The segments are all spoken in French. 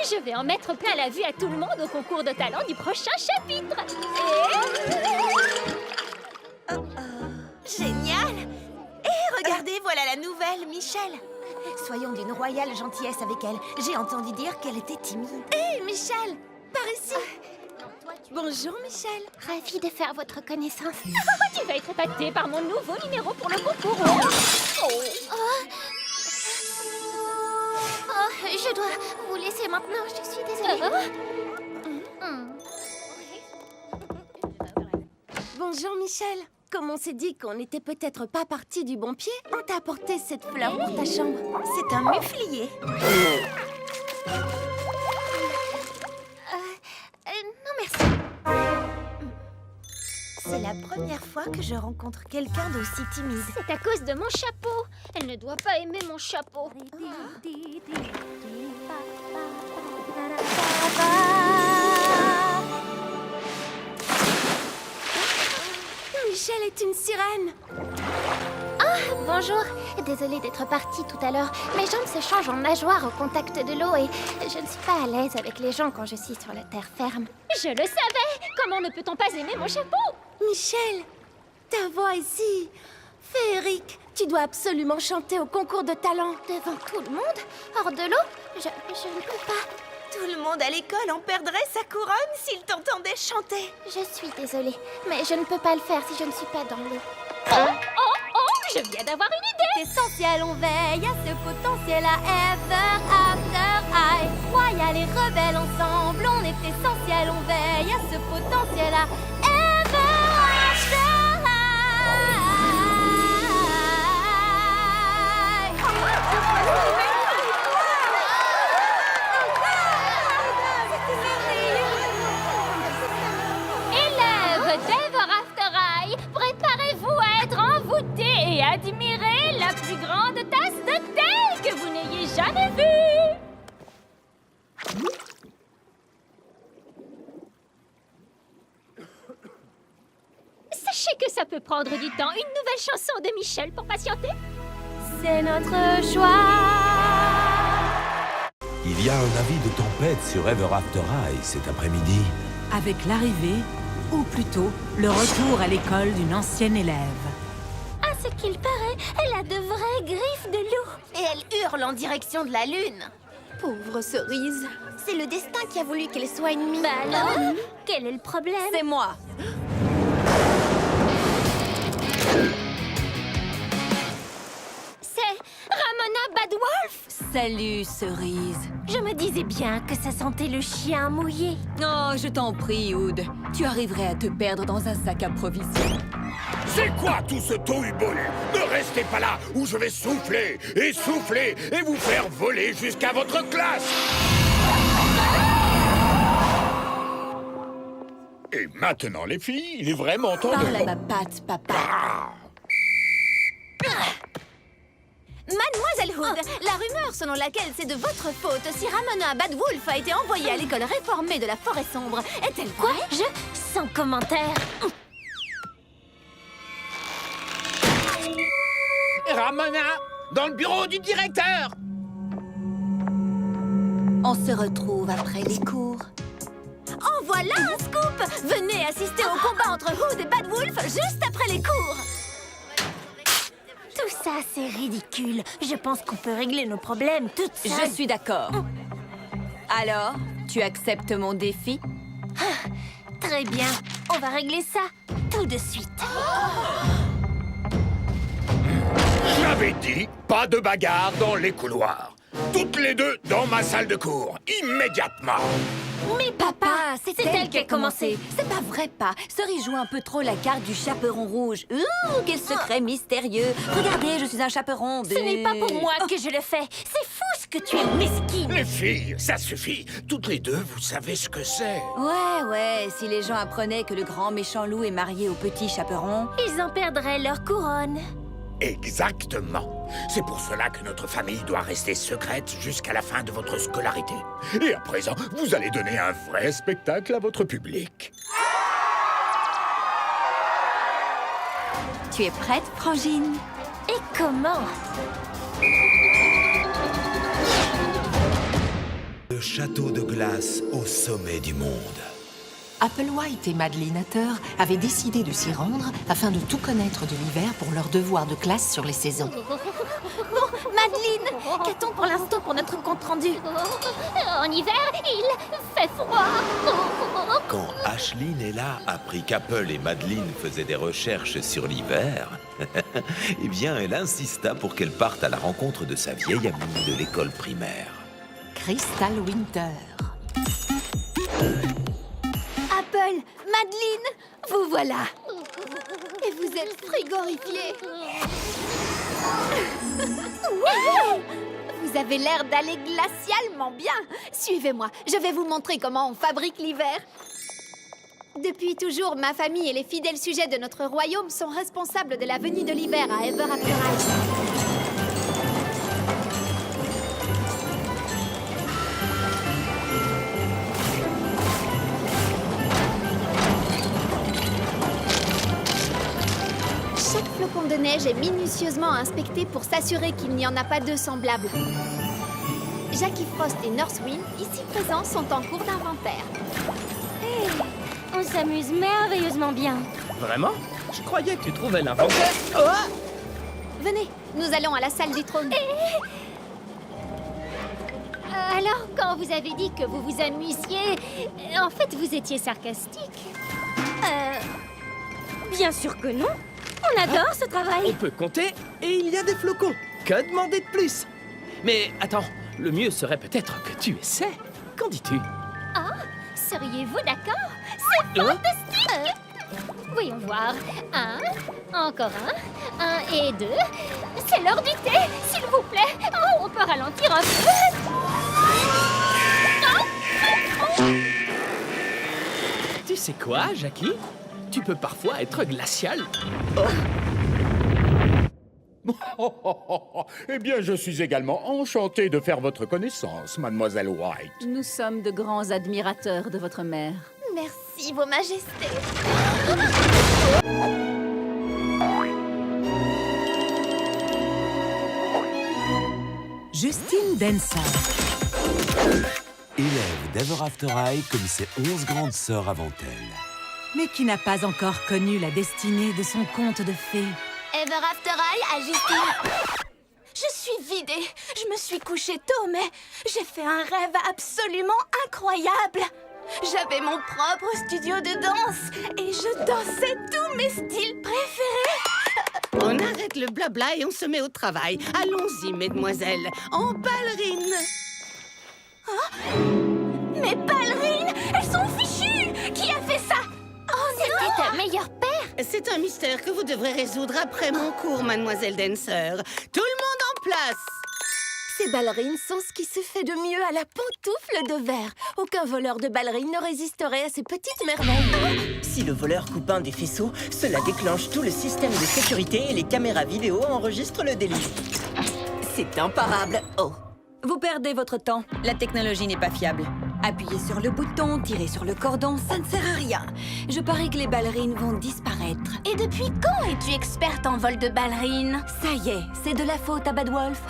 Je vais en mettre plein la vue à tout le monde au concours de talent du prochain chapitre. Génial! Et regardez, voilà la nouvelle, Michel. Soyons d'une royale gentillesse avec elle. J'ai entendu dire qu'elle était timide. Hé, Michel, par ici. Bonjour, Michel. Ravie de faire votre connaissance. Tu vas être épatée par mon nouveau numéro pour le concours. Je dois vous laisser maintenant, je suis désolée. Bonjour, Michel. Comme on s'est dit qu'on n'était peut-être pas parti du bon pied, on t'a apporté cette fleur pour ta chambre. C'est un muflier. Non, merci. C'est la première fois que je rencontre quelqu'un d'aussi timide. C'est à cause de mon chapeau. Elle ne doit pas aimer mon chapeau. Michel est une sirène. Bonjour. Désolée d'être partie tout à l'heure. Mes jambes se changent en nageoires au contact de l'eau et je ne suis pas à l'aise avec les gens quand je suis sur la terre ferme. Je le savais. Comment ne peut-on pas aimer mon chapeau? Michel, ta voix est si féerique. Tu dois absolument chanter au concours de talent. Devant tout le monde? Hors de l'eau? Je ne peux pas. Tout le monde à l'école en perdrait sa couronne s'il t'entendait chanter. Je suis désolée, mais je ne peux pas le faire si je ne suis pas dans l'eau. Je viens d'avoir une idée. Essentiel, on veille à ce potentiel à ever after I. Royal et rebelle ensemble, on est essentiel, on veille à ce potentiel à ever after Élèves d'Ever After High, préparez-vous à être envoûtés et admirer la plus grande tasse de thé que vous n'ayez jamais vue. Sachez que ça peut prendre du temps. Une nouvelle chanson de Michel pour patienter. C'est notre choix. Il y a un avis de tempête sur Ever After High cet après-midi. Avec l'arrivée, ou plutôt le retour à l'école d'une ancienne élève. À ce qu'il paraît, elle a de vraies griffes de loup. Et elle hurle en direction de la lune. Pauvre cerise. C'est le destin qui a voulu qu'elle soit ennemie. Bah alors, quel est le problème? C'est moi. C'est Ramona Badwolf. Salut, Cerise. Je me disais bien que ça sentait le chien mouillé. Oh, je t'en prie, Oud. Tu arriverais à te perdre dans un sac à provisions. C'est quoi tout ce tohu-bohu? Ne restez pas là où je vais souffler et vous faire voler jusqu'à votre classe. Et maintenant, les filles, il est vraiment temps Parle à de... ma patte, papa. Mademoiselle Hood, la rumeur selon laquelle c'est de votre faute si Ramona Badwolf a été envoyée à l'école réformée de la Forêt Sombre est-elle Quoi? vraie? Sans commentaire. Ramona, dans le bureau du directeur. On se retrouve après les cours. En voilà un scoop! Venez assister au combat entre Hood et Badwolf juste après les cours! Tout ça, c'est ridicule. Je pense qu'on peut régler nos problèmes toutes seules. Je suis d'accord. Alors, tu acceptes mon défi? Très bien. On va régler ça tout de suite. J'avais dit, pas de bagarre dans les couloirs. Toutes les deux dans ma salle de cours, immédiatement. Mais papa, c'est elle qui a commencé. C'est pas vrai, pas. Cerise joue un peu trop la carte du chaperon rouge. Ouh, quel secret mystérieux. Regardez, je suis un chaperon de... Ce n'est pas pour moi que je le fais. C'est fou ce que tu es mesquine. Les filles, ça suffit. Toutes les deux, vous savez ce que c'est. Ouais, si les gens apprenaient que le grand méchant loup est marié au petit chaperon... Ils en perdraient leur couronne. Exactement. C'est pour cela que notre famille doit rester secrète jusqu'à la fin de votre scolarité. Et à présent, vous allez donner un vrai spectacle à votre public. Tu es prête, Frangine? Et comment? château de glace au sommet du monde. Applewhite et Madeline Hatter avaient décidé de s'y rendre afin de tout connaître de l'hiver pour leur devoir de classe sur les saisons. Bon, Madeline, qu'a-t-on pour l'instant pour notre compte-rendu? En hiver, il fait froid. Quand Ashley Nella apprit qu'Apple et Madeline faisaient des recherches sur l'hiver, eh bien, elle insista pour qu'elle parte à la rencontre de sa vieille amie de l'école primaire. Crystal Winter. Apple, Madeline, vous voilà. Et vous êtes frigorifiés. Ouais! Vous avez l'air d'aller glacialement bien. Suivez-moi, je vais vous montrer comment on fabrique l'hiver. Depuis toujours, ma famille et les fidèles sujets de notre royaume sont responsables de la venue de l'hiver à Ever After High. Chaque flocon de neige est minutieusement inspecté pour s'assurer qu'il n'y en a pas deux semblables. Jackie Frost et Northwind, ici présents, sont en cours d'inventaire. On s'amuse merveilleusement bien. Vraiment? Je croyais que tu trouvais l'inventaire. Oh! Venez, nous allons à la salle du trône. Alors, quand vous avez dit que vous vous amusiez, en fait, vous étiez sarcastique. Bien sûr que non. On adore ce On travail. peut compter et il y a des flocons. Que demander de plus? Mais attends, le mieux serait peut-être que tu essaies. Qu'en dis-tu? Seriez-vous d'accord? C'est fantastique. Voyons voir. Un, encore un et deux. C'est l'heure du thé, s'il vous plaît. Oh, on peut ralentir un peu. Tu sais quoi, Jackie? Tu peux parfois être glacial. Eh bien, je suis également enchanté de faire votre connaissance, mademoiselle White. Nous sommes de grands admirateurs de votre mère. Merci, Vos Majestés. Justine Denser. Élève d'Ever After High comme ses 11 grandes sœurs avant elle. Mais qui n'a pas encore connu la destinée de son conte de fées. Ever After High à Justine. Je suis vidée. Je me suis couchée tôt, mais j'ai fait un rêve absolument incroyable. J'avais mon propre studio de danse et je dansais tous mes styles préférés. On arrête le blabla et on se met au travail. Allons-y, mesdemoiselles, en ballerine. Mes ballerines, elles sont fichues. Qui a fait ça? Oh non! C'était ta meilleure paire. C'est un mystère que vous devrez résoudre après mon cours, mademoiselle Dancer. Tout le monde en place! Ces ballerines sont ce qui se fait de mieux à la pantoufle de verre. Aucun voleur de ballerines ne résisterait à ces petites merveilles. Si le voleur coupe un des faisceaux, cela déclenche tout le système de sécurité et les caméras vidéo enregistrent le délit. C'est imparable. Oh. Vous perdez votre temps. La technologie n'est pas fiable. Appuyez sur le bouton, tirez sur le cordon, ça ne sert à rien. Je parie que les ballerines vont disparaître. Et depuis quand es-tu experte en vol de ballerines? Ça y est, c'est de la faute à Bad Wolf.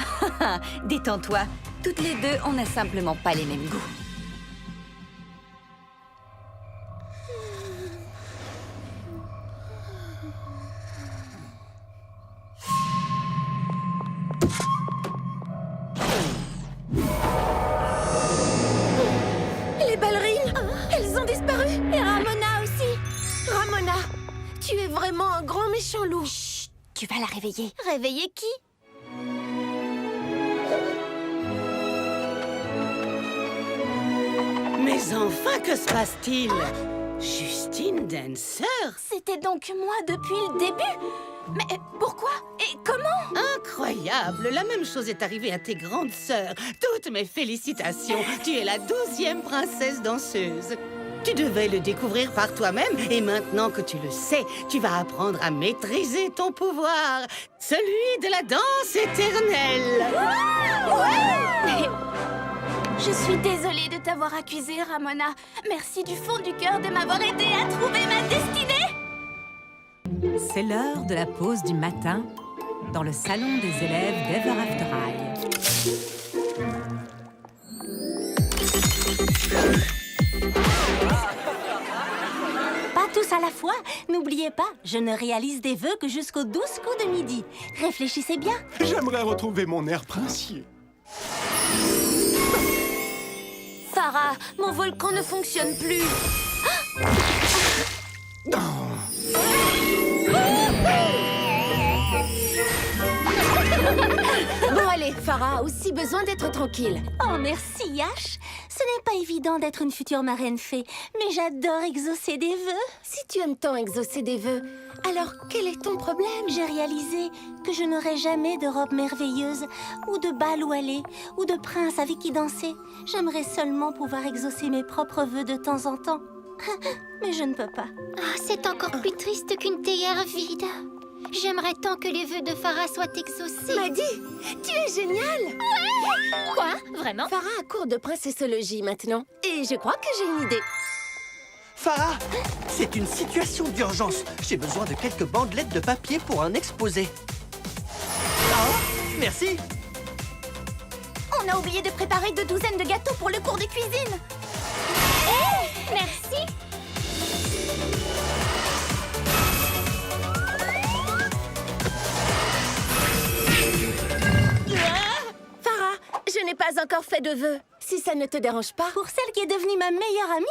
Détends-toi. Toutes les deux, on n'a simplement pas les mêmes goûts. Les ballerines, elles ont disparu. Et Ramona aussi. Ramona, tu es vraiment un grand méchant loup. Chut, tu vas la réveiller. Réveiller qui? Mais enfin, que se passe-t-il? Justine Dancer? C'était donc moi depuis le début? Mais pourquoi? Et comment? Incroyable! La même chose est arrivée à tes grandes sœurs. Toutes mes félicitations. Tu es la 12e princesse danseuse. Tu devais le découvrir par toi-même et maintenant que tu le sais, tu vas apprendre à maîtriser ton pouvoir. Celui de la danse éternelle. Je suis désolée de t'avoir accusée, Ramona. Merci du fond du cœur de m'avoir aidée à trouver ma destinée. C'est l'heure de la pause du matin dans le salon des élèves d'Ever After High. à la fois. N'oubliez pas, je ne réalise des vœux que jusqu'aux 12 coups de midi. Réfléchissez bien. J'aimerais retrouver mon air princier. Farah, mon volcan ne fonctionne plus. Bon, allez, Farah a aussi besoin d'être tranquille. Oh, merci, Yash. Ce n'est pas évident d'être une future marraine fée, mais j'adore exaucer des vœux. Si tu aimes tant exaucer des vœux, alors quel est ton problème? J'ai réalisé que je n'aurai jamais de robe merveilleuse, ou de bal où aller, ou de prince avec qui danser. J'aimerais seulement pouvoir exaucer mes propres vœux de temps en temps. Mais je ne peux pas. Ah, c'est encore plus triste qu'une théière vide. J'aimerais tant que les vœux de Farah soient exaucés. Maddie, tu es géniale! Quoi? Vraiment? Farah a cours de princessologie maintenant. Et je crois que j'ai une idée. Farah, c'est une situation d'urgence. J'ai besoin de quelques bandelettes de papier pour un exposé. Oh, merci. On a oublié de préparer 2 douzaines de gâteaux pour le cours de cuisine. Merci. Farah, je n'ai pas encore fait de vœux. Si ça ne te dérange pas, Pour celle qui est devenue ma meilleure amie,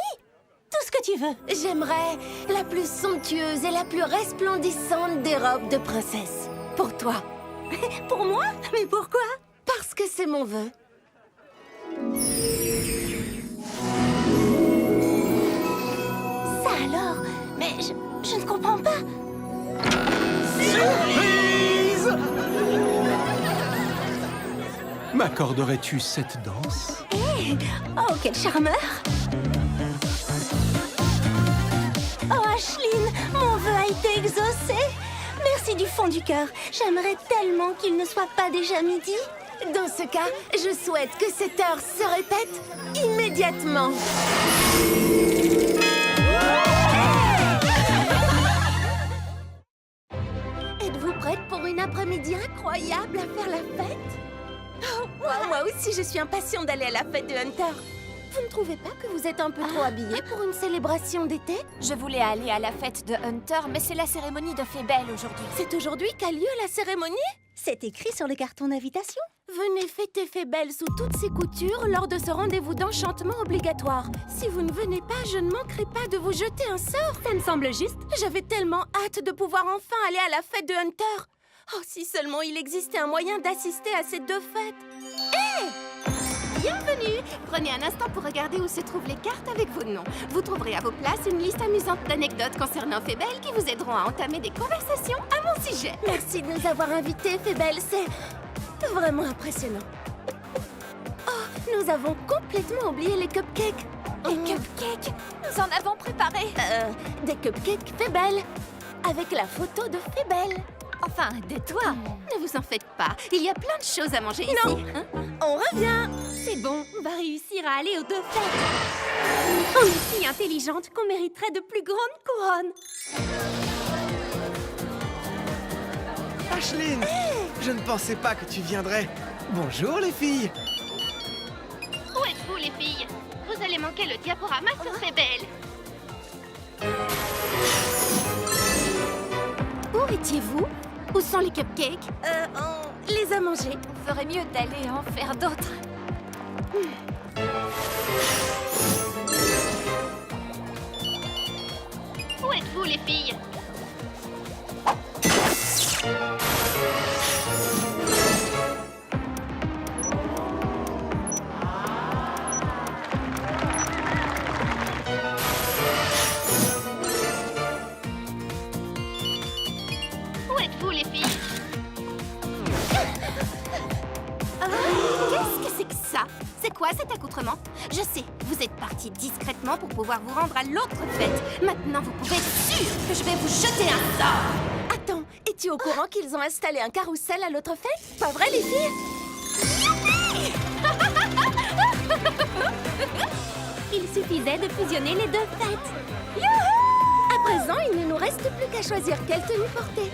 tout ce que tu veux. j'aimerais la plus somptueuse et la plus resplendissante des robes de princesse. Pour toi. Pour moi? Mais pourquoi? Parce que c'est mon vœu. Ça alors? Mais je ne comprends pas. Surprise! M'accorderais-tu cette danse? Oh, quel charmeur! Oh, Ashline, mon vœu a été exaucé. Merci du fond du cœur. J'aimerais tellement qu'il ne soit pas déjà midi. Dans ce cas, je souhaite que cette heure se répète immédiatement. Êtes-vous prête pour une après-midi incroyable à faire la fête? Oh, moi aussi, je suis impatiente d'aller à la fête de Hunter. Vous ne trouvez pas que vous êtes un peu trop habillée pour une célébration d'été? Je voulais aller à la fête de Hunter, mais c'est la cérémonie de Fébelle aujourd'hui. C'est aujourd'hui qu'a lieu la cérémonie? C'est écrit sur le carton d'invitation. Venez fêter Fébelle sous toutes ses coutures lors de ce rendez-vous d'enchantement obligatoire. Si vous ne venez pas, je ne manquerai pas de vous jeter un sort. Ça me semble juste. J'avais tellement hâte de pouvoir enfin aller à la fête de Hunter. Oh, si seulement il existait un moyen d'assister à ces 2 fêtes. Bienvenue! Prenez un instant pour regarder où se trouvent les cartes avec vos noms. Vous trouverez à vos places une liste amusante d'anecdotes concernant Fébelle qui vous aideront à entamer des conversations à mon sujet. Merci de nous avoir invités, Fébelle. C'est vraiment impressionnant. Oh, nous avons complètement oublié les cupcakes. Les cupcakes? Nous en avons préparé. Des cupcakes Fébelle, avec la photo de Fébelle. Enfin, de toi. Ne vous en faites pas. Il y a plein de choses à manger ici. Non. On revient. C'est bon, on va réussir à aller aux 2 fêtes. On est si intelligente qu'on mériterait de plus grandes couronnes. Ashline, je ne pensais pas que tu viendrais. Bonjour les filles. Où êtes-vous, les filles? Vous allez manquer le diaporama sur Fébelle. Où étiez-vous? Où sont les cupcakes? On les a mangés. On ferait mieux d'aller en faire d'autres. Où êtes-vous, les filles? Où êtes-vous, les filles? Qu'est-ce que c'est que ça? C'est quoi cet accoutrement? Je sais, vous êtes partis discrètement pour pouvoir vous rendre à l'autre fête. Maintenant, vous pouvez être sûr que je vais vous jeter un sort. Attends, es-tu au courant qu'ils ont installé un carrousel à l'autre fête? Pas vrai, les filles? Il suffisait de fusionner les 2 fêtes. Youhou! À présent, il ne nous reste plus qu'à choisir quelle tenue porter.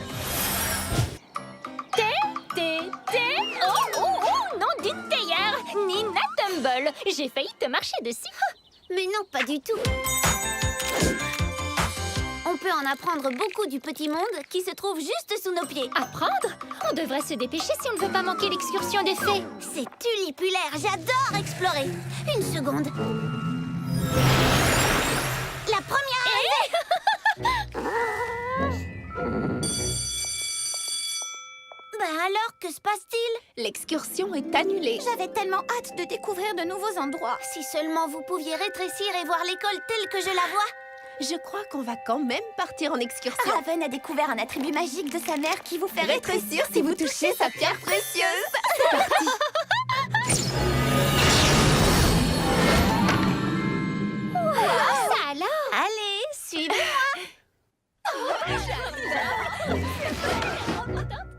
Oh, non, d'une théière, Nina Tumble. J'ai failli te marcher dessus. Mais non, pas du tout. On peut en apprendre beaucoup du petit monde qui se trouve juste sous nos pieds. Apprendre? On devrait se dépêcher si on ne veut pas manquer l'excursion des fées. C'est tulipulaire, j'adore explorer. Une seconde. La première Ben alors, que se passe-t-il? L'excursion est annulée. J'avais tellement hâte de découvrir de nouveaux endroits. Si seulement vous pouviez rétrécir et voir l'école telle que je la vois. Je crois qu'on va quand même partir en excursion. Raven a découvert un attribut magique de sa mère qui vous fait Rétrécir si vous touchez sa pierre précieuse. C'est parti. Ça alors? Allez, suivez-moi.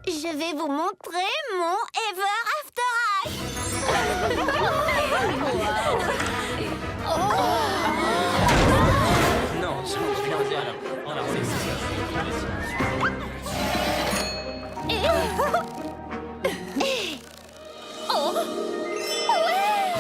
Je vais vous montrer mon Ever After Eye. Non, je viens alors Oh! Ouais!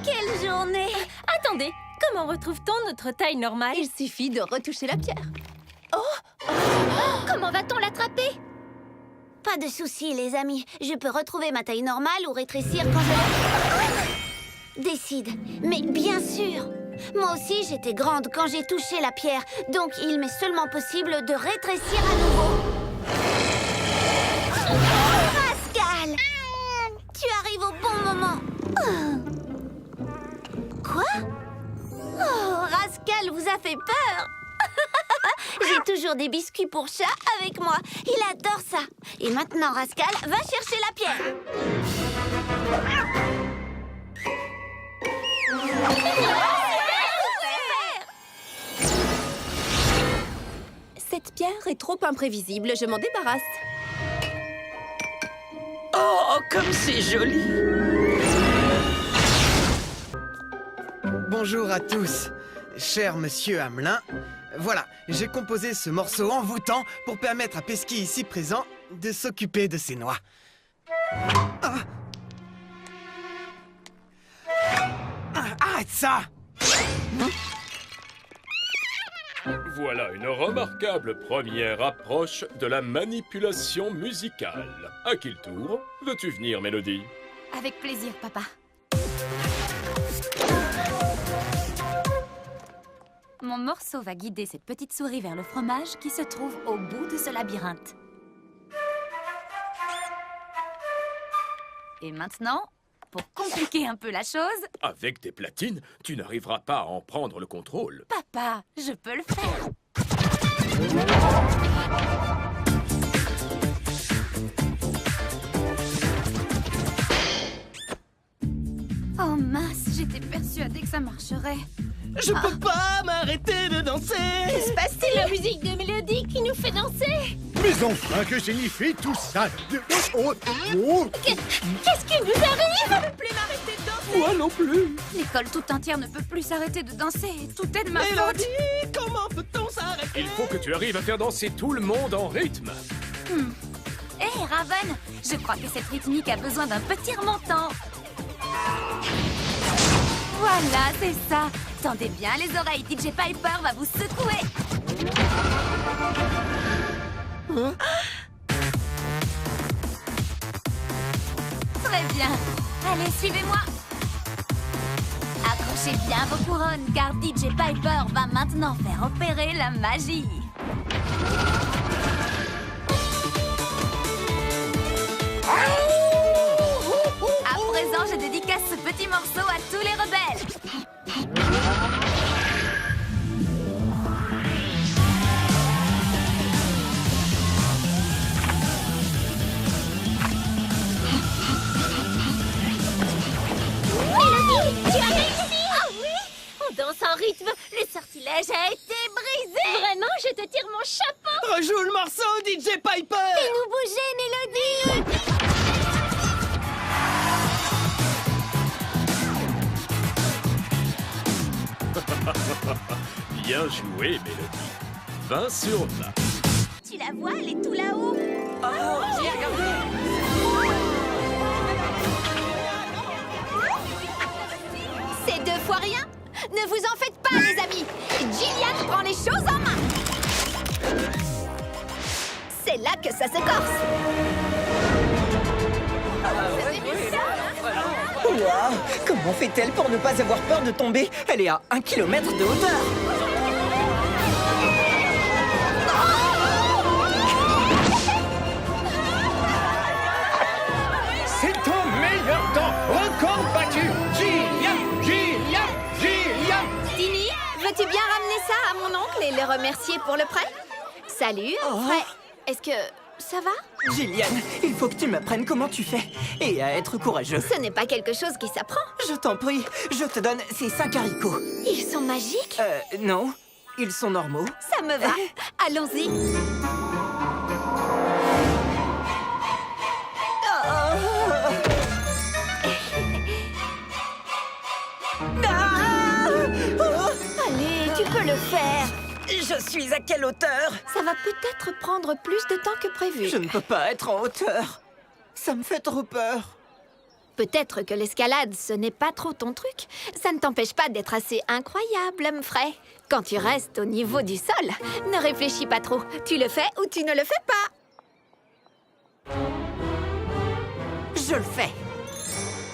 Quelle journée! Attendez, comment retrouve-t-on notre taille normale? Il suffit de retoucher la pierre. Comment va-t-on l'attraper? Pas de soucis, les amis. Je peux retrouver ma taille normale ou rétrécir quand je la... Décide. Mais bien sûr. Moi aussi, j'étais grande quand j'ai touché la pierre. Donc, il m'est seulement possible de rétrécir à nouveau. Pascal! Tu arrives au bon moment. Quoi? Oh, Rascal vous a fait peur. J'ai toujours des biscuits pour chat avec moi. Il adore ça. Et maintenant, Rascal va chercher la pierre. Cette pierre est trop imprévisible, je m'en débarrasse. Oh, comme c'est joli! Bonjour à tous, cher monsieur Hamelin. Voilà, j'ai composé ce morceau envoûtant pour permettre à Pesky ici présent de s'occuper de ses noix. Ah. Arrête ça! Voilà une remarquable première approche de la manipulation musicale. À qui le tour? Veux-tu venir, Mélodie? Avec plaisir, papa. Mon morceau va guider cette petite souris vers le fromage qui se trouve au bout de ce labyrinthe. Et maintenant, pour compliquer un peu la chose... Avec tes platines, tu n'arriveras pas à en prendre le contrôle. Papa, je peux le faire. Oh mince, j'étais persuadée que ça marcherait. Je peux pas m'arrêter de danser. Que se passe-t-il? La musique de Mélodie qui nous fait danser. Mais enfin, que signifie tout ça? Qu'est-ce qui nous arrive? Je ne peux plus m'arrêter de danser. Moi non plus. L'école tout entière ne peut plus s'arrêter de danser. Tout est de ma faute. Mélodie, comment peut-on s'arrêter? Il faut que tu arrives à faire danser tout le monde en rythme. Hé, Raven, je crois que cette rythmique a besoin d'un petit remontant. Voilà, c'est ça. Tendez bien les oreilles, DJ Piper va vous secouer. Hein? Très bien. Allez, suivez-moi. Accrochez bien vos couronnes, car DJ Piper va maintenant faire opérer la magie. À présent, je dédicace ce petit morceau à tous les rebelles. Mélodie, tu as réussi! Ah oui! On danse en rythme. Le sortilège a été brisé. Vraiment, je te tire mon chapeau. Rejoue le morceau, DJ Piper. Fais-nous bouger, Mélodie. Bien joué, Mélodie. 20 sur 20. Tu la vois, elle est tout là-haut. Oh, j'ai regardé. fois rien. Ne vous en faites pas, les amis. Jillian prend les choses en main. C'est là que ça se corse. Waouh! Comment fait-elle pour ne pas avoir peur de tomber? Elle est à 1 kilomètre de hauteur. C'est ton meilleur temps. Record battu. Jillian. Tini, veux-tu bien ramener ça à mon oncle et le remercier pour le prêt? Salut, Fred. Est-ce que ça va? Jillian, il faut que tu m'apprennes comment tu fais. Et à être courageux. Ce n'est pas quelque chose qui s'apprend. Je t'en prie, je te donne ces 5 haricots. Ils sont magiques? Non. Ils sont normaux. Ça me va. Allons-y. Allez, tu peux le faire. Je suis à quelle hauteur? Ça va peut-être prendre plus de temps que prévu. Je ne peux pas être en hauteur. Ça me fait trop peur. Peut-être que l'escalade, ce n'est pas trop ton truc. Ça ne t'empêche pas d'être assez incroyable, Humphrey. Quand tu restes au niveau du sol, ne réfléchis pas trop. Tu le fais ou tu ne le fais pas. Je le fais.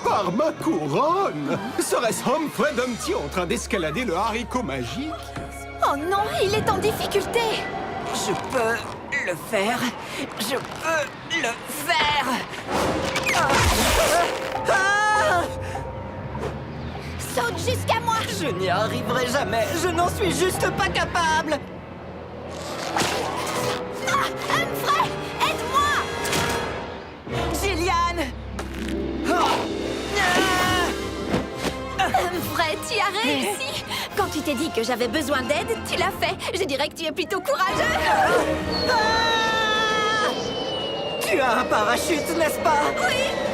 Par ma couronne! Serait-ce Humphrey Dumpty en train d'escalader le haricot magique? Oh non, il est en difficulté. Je peux le faire. Je peux le faire. Saute jusqu'à moi. Je n'y arriverai jamais. Je n'en suis juste pas capable. Humphrey, aide-moi. Jillian. Humphrey, tu as réussi. Quand tu t'es dit que j'avais besoin d'aide, tu l'as fait. Je dirais que tu es plutôt courageux. Tu as un parachute, n'est-ce pas? Oui.